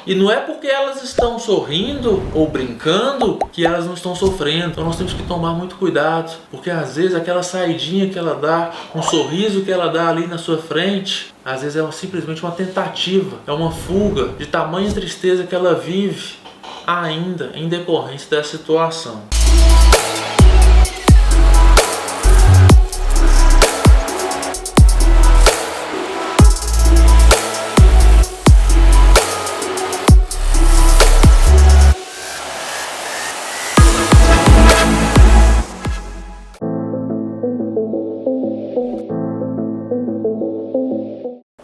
E não é porque elas estão sorrindo ou brincando que elas não estão sofrendo. Então nós temos que tomar muito cuidado, porque às vezes aquela saidinha que ela dá, um sorriso que ela dá ali na sua frente, às vezes é simplesmente uma tentativa, é uma fuga de tamanha tristeza que ela vive ainda em decorrência dessa situação.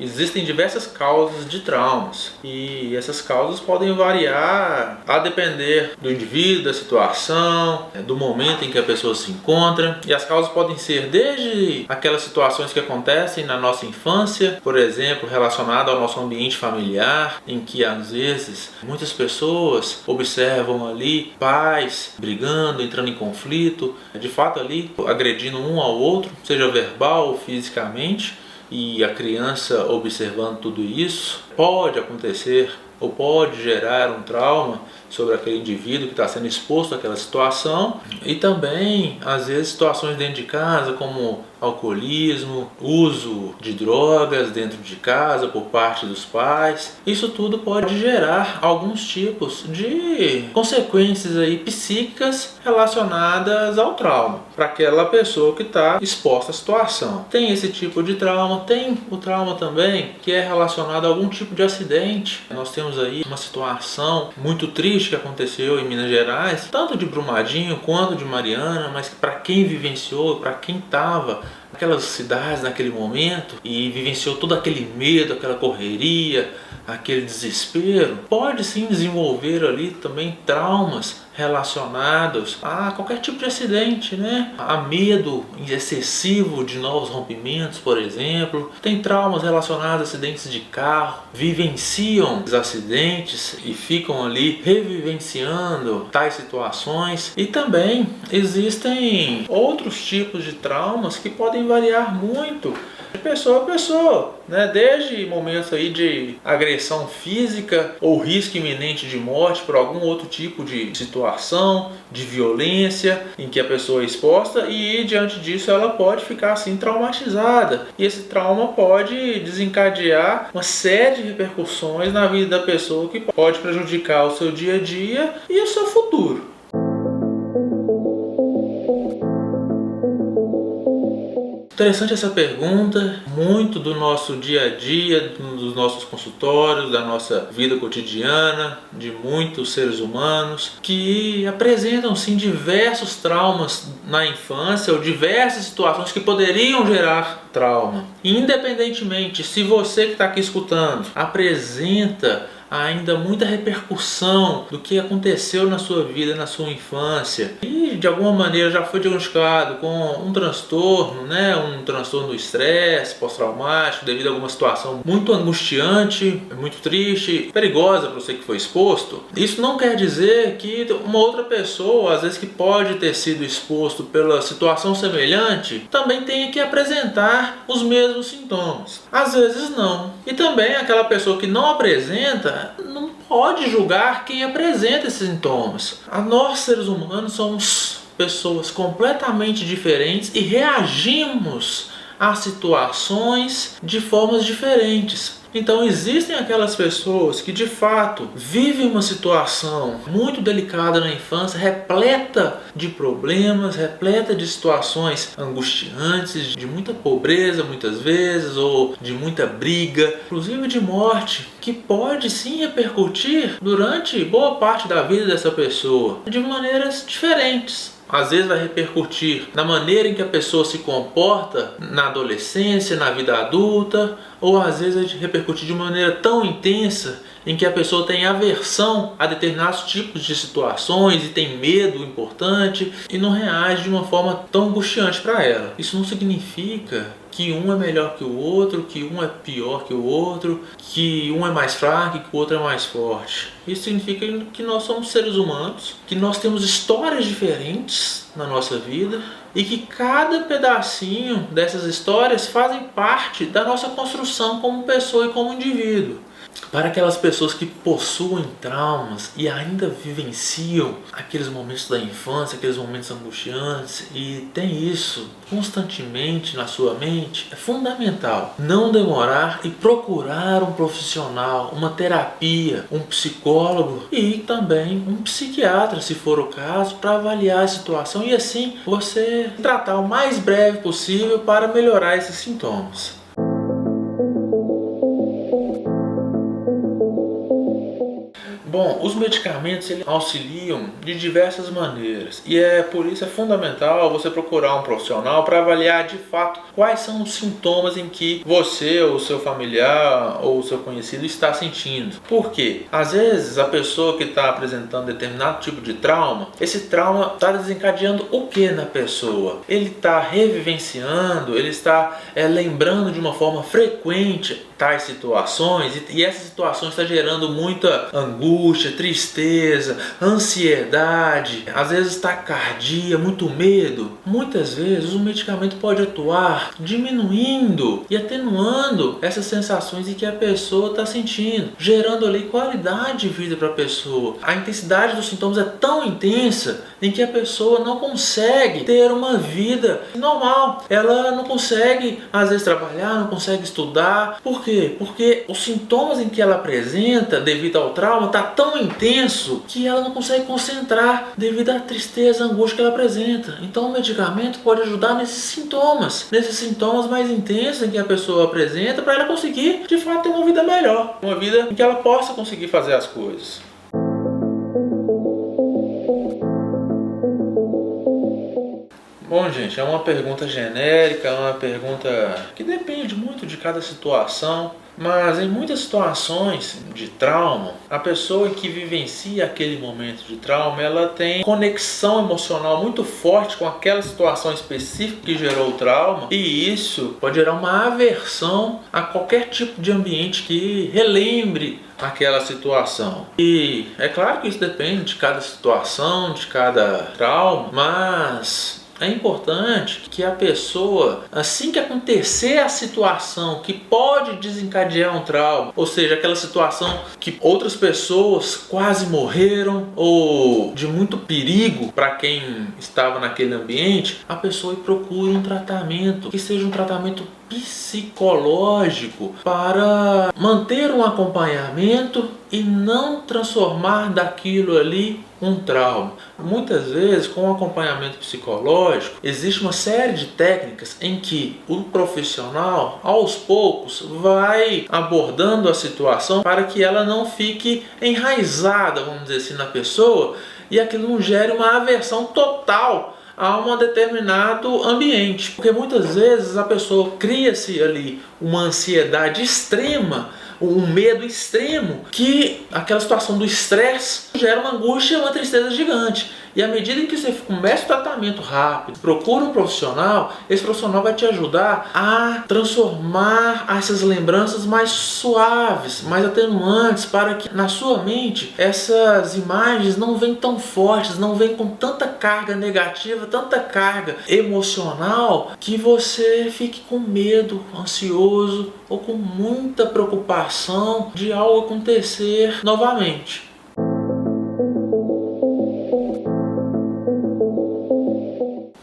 Existem diversas causas de traumas e essas causas podem variar a depender do indivíduo, da situação, do momento em que a pessoa se encontra. E as causas podem ser desde aquelas situações que acontecem na nossa infância, por exemplo, relacionado ao nosso ambiente familiar, em que às vezes muitas pessoas observam ali pais brigando, entrando em conflito, de fato ali agredindo um ao outro, seja verbal ou fisicamente. E a criança observando tudo isso, pode acontecer ou pode gerar um trauma sobre aquele indivíduo que está sendo exposto àquela situação. E também, às vezes, situações dentro de casa, como alcoolismo, uso de drogas dentro de casa por parte dos pais. Isso tudo pode gerar alguns tipos de consequências aí psíquicas relacionadas ao trauma para aquela pessoa que está exposta à situação. Tem esse tipo de trauma, tem o trauma também que é relacionado a algum tipo de acidente. Nós temos aí uma situação muito triste que aconteceu em Minas Gerais, tanto de Brumadinho quanto de Mariana, mas para quem vivenciou, para quem estava naquelas cidades naquele momento e vivenciou todo aquele medo, aquela correria, aquele desespero, pode sim desenvolver ali também traumas relacionados a qualquer tipo de acidente, né? A medo excessivo de novos rompimentos, por exemplo. Tem traumas relacionados a acidentes de carro, vivenciam os acidentes e ficam ali revivenciando tais situações. E também existem outros tipos de traumas que podem variar muito de pessoa a pessoa, né? Desde momentos aí de agressão física ou risco iminente de morte por algum outro tipo de situação, de violência em que a pessoa é exposta, e diante disso ela pode ficar assim traumatizada. E esse trauma pode desencadear uma série de repercussões na vida da pessoa que pode prejudicar o seu dia a dia e o seu futuro. Interessante essa pergunta, muito do nosso dia a dia, dos nossos consultórios, da nossa vida cotidiana, de muitos seres humanos que apresentam sim diversos traumas na infância ou diversas situações que poderiam gerar trauma. Independentemente se você que está aqui escutando apresenta ainda muita repercussão do que aconteceu na sua vida, na sua infância, e de alguma maneira já foi diagnosticado com um transtorno, né? Um transtorno do estresse pós-traumático devido a alguma situação muito angustiante, muito triste, perigosa para você que foi exposto. Isso não quer dizer que uma outra pessoa, às vezes que pode ter sido exposto pela situação semelhante, também tenha que apresentar os mesmos sintomas. Às vezes não. E também aquela pessoa que não apresenta não pode julgar quem apresenta esses sintomas. Nós, seres humanos, somos pessoas completamente diferentes e reagimos a situações de formas diferentes. Então existem aquelas pessoas que de fato vivem uma situação muito delicada na infância, repleta de problemas, repleta de situações angustiantes, de muita pobreza muitas vezes, ou de muita briga, inclusive de morte, que pode sim repercutir durante boa parte da vida dessa pessoa, de maneiras diferentes. Às vezes vai repercutir na maneira em que a pessoa se comporta na adolescência, na vida adulta, ou às vezes vai repercutir de maneira tão intensa em que a pessoa tem aversão a determinados tipos de situações e tem medo importante e não reage de uma forma tão angustiante para ela. Isso não significa que um é melhor que o outro, que um é pior que o outro, que um é mais fraco e que o outro é mais forte. Isso significa que nós somos seres humanos, que nós temos histórias diferentes na nossa vida e que cada pedacinho dessas histórias fazem parte da nossa construção como pessoa e como indivíduo. para aquelas pessoas que possuem traumas e ainda vivenciam aqueles momentos da infância, aqueles momentos angustiantes e tem isso constantemente na sua mente, é fundamental não demorar e procurar um profissional, uma terapia, um psicólogo e também um psiquiatra, se for o caso, para avaliar a situação e assim você tratar o mais breve possível para melhorar esses sintomas. Bom, os medicamentos eles auxiliam de diversas maneiras e por isso é fundamental você procurar um profissional para avaliar de fato quais são os sintomas em que você ou seu familiar ou seu conhecido está sentindo. Por quê? Às vezes a pessoa que está apresentando determinado tipo de trauma, esse trauma está desencadeando o que na pessoa? Ele está revivenciando, ele está lembrando de uma forma frequente tais situações e essas situações estão gerando muita angústia, tristeza, ansiedade, às vezes taquicardia, muito medo. Muitas vezes o medicamento pode atuar diminuindo e atenuando essas sensações em que a pessoa está sentindo, gerando ali qualidade de vida para a pessoa. A intensidade dos sintomas é tão intensa em que a pessoa não consegue ter uma vida normal. Ela não consegue, às vezes, trabalhar, não consegue estudar. Por quê? Porque os sintomas em que ela apresenta devido ao trauma está tão intenso que ela não consegue concentrar devido à tristeza, à angústia que ela apresenta. Então o medicamento pode ajudar nesses sintomas mais intensos em que a pessoa apresenta para ela conseguir, de fato, ter uma vida melhor. Uma vida em que ela possa conseguir fazer as coisas. Bom, gente, é uma pergunta genérica, é uma pergunta que depende muito de cada situação, mas em muitas situações de trauma, a pessoa que vivencia aquele momento de trauma, ela tem conexão emocional muito forte com aquela situação específica que gerou o trauma e isso pode gerar uma aversão a qualquer tipo de ambiente que relembre aquela situação. E é claro que isso depende de cada situação, de cada trauma, mas é importante que a pessoa, assim que acontecer a situação que pode desencadear um trauma, ou seja, aquela situação que outras pessoas quase morreram ou de muito perigo para quem estava naquele ambiente, a pessoa procure um tratamento, que seja um tratamento psicológico para manter um acompanhamento e não transformar daquilo ali um trauma. Muitas vezes, com o acompanhamento psicológico, existe uma série de técnicas em que o profissional, aos poucos, vai abordando a situação para que ela não fique enraizada, vamos dizer assim, na pessoa e aquilo não gere uma aversão total a um determinado ambiente. Porque muitas vezes a pessoa cria-se ali uma ansiedade extrema, um medo extremo, que aquela situação do estresse gera uma angústia e uma tristeza gigante. E à medida em que você começa o tratamento rápido, procura um profissional, esse profissional vai te ajudar a transformar essas lembranças mais suaves, mais atenuantes, para que na sua mente essas imagens não venham tão fortes, não venham com tanta carga negativa, tanta carga emocional, que você fique com medo, ansioso ou com muita preocupação de algo acontecer novamente.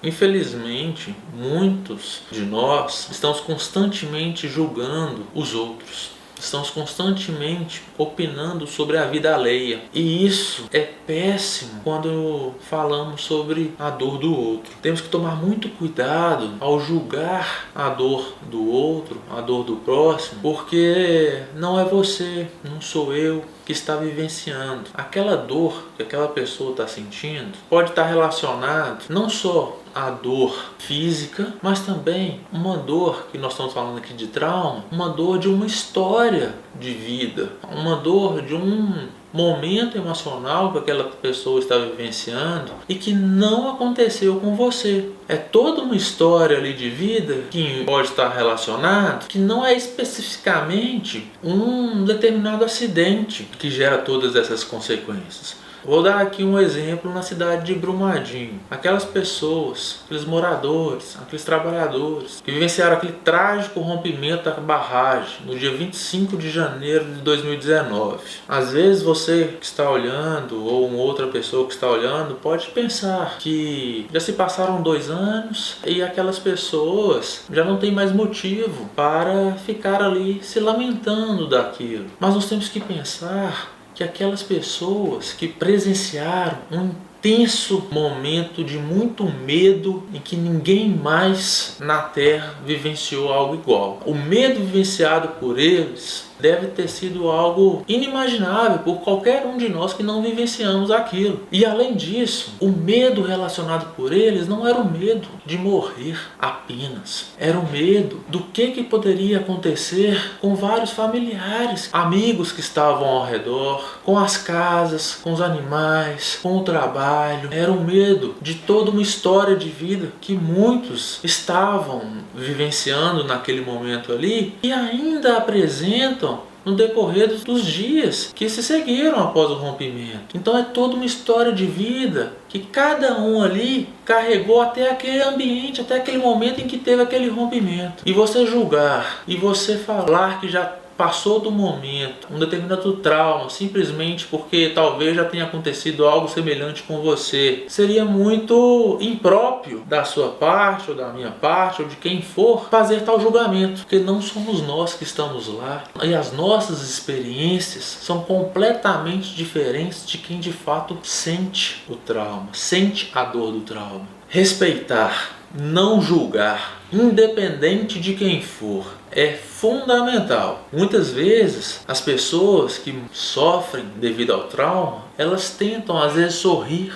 Infelizmente, muitos de nós estamos constantemente julgando os outros. Estamos constantemente opinando sobre a vida alheia. E isso é péssimo quando falamos sobre a dor do outro. Temos que tomar muito cuidado ao julgar a dor do outro, a dor do próximo, porque não é você, não sou eu que está vivenciando. Aquela dor que aquela pessoa está sentindo pode estar relacionado não só à dor física, mas também uma dor, que nós estamos falando aqui de trauma, uma dor de uma história de vida, uma dor de um momento emocional que aquela pessoa está vivenciando e que não aconteceu com você. É toda uma história ali de vida que pode estar relacionado, que não é especificamente um determinado acidente que gera todas essas consequências. Vou dar aqui um exemplo na cidade de Brumadinho. Aquelas pessoas, aqueles moradores, aqueles trabalhadores que vivenciaram aquele trágico rompimento da barragem no dia 25 de janeiro de 2019. Às vezes você que está olhando, ou uma outra pessoa que está olhando, pode pensar que já se passaram 2 anos e aquelas pessoas já não têm mais motivo para ficar ali se lamentando daquilo. Mas nós temos que pensar que aquelas pessoas que presenciaram um intenso momento de muito medo em que ninguém mais na Terra vivenciou algo igual. O medo vivenciado por eles deve ter sido algo inimaginável por qualquer um de nós que não vivenciamos aquilo. E além disso, o medo relacionado por eles não era o medo de morrer apenas. Era o medo do que poderia acontecer com vários familiares, amigos que estavam ao redor, com as casas, com os animais, com o trabalho. Era o medo de toda uma história de vida que muitos estavam vivenciando naquele momento ali e ainda apresentam no decorrer dos dias que se seguiram após o rompimento. Então é toda uma história de vida que cada um ali carregou até aquele ambiente, até aquele momento em que teve aquele rompimento. E você julgar, e você falar que já passou do momento, um determinado trauma, simplesmente porque talvez já tenha acontecido algo semelhante com você, seria muito impróprio da sua parte, ou da minha parte, ou de quem for, fazer tal julgamento, porque não somos nós que estamos lá, e as nossas experiências são completamente diferentes de quem de fato sente o trauma, sente a dor do trauma. Respeitar, não julgar, independente de quem for, é fundamental. Muitas vezes as pessoas que sofrem devido ao trauma, elas tentam às vezes sorrir,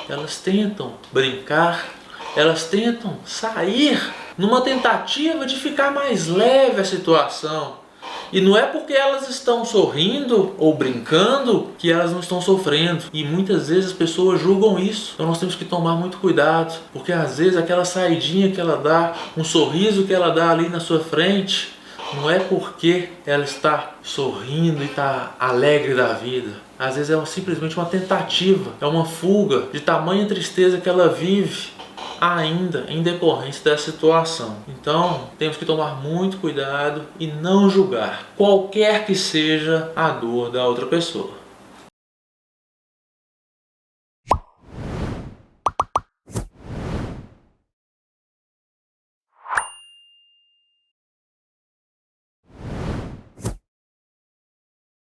elas tentam brincar, elas tentam sair numa tentativa de ficar mais leve a situação. E não é porque elas estão sorrindo ou brincando que elas não estão sofrendo. E muitas vezes as pessoas julgam isso. Então nós temos que tomar muito cuidado, porque às vezes aquela saidinha que ela dá, um sorriso que ela dá ali na sua frente, não é porque ela está sorrindo e está alegre da vida. Às vezes é simplesmente uma tentativa, é uma fuga de tamanha tristeza que ela vive ainda em decorrência dessa situação. Então temos que tomar muito cuidado e não julgar qualquer que seja a dor da outra pessoa.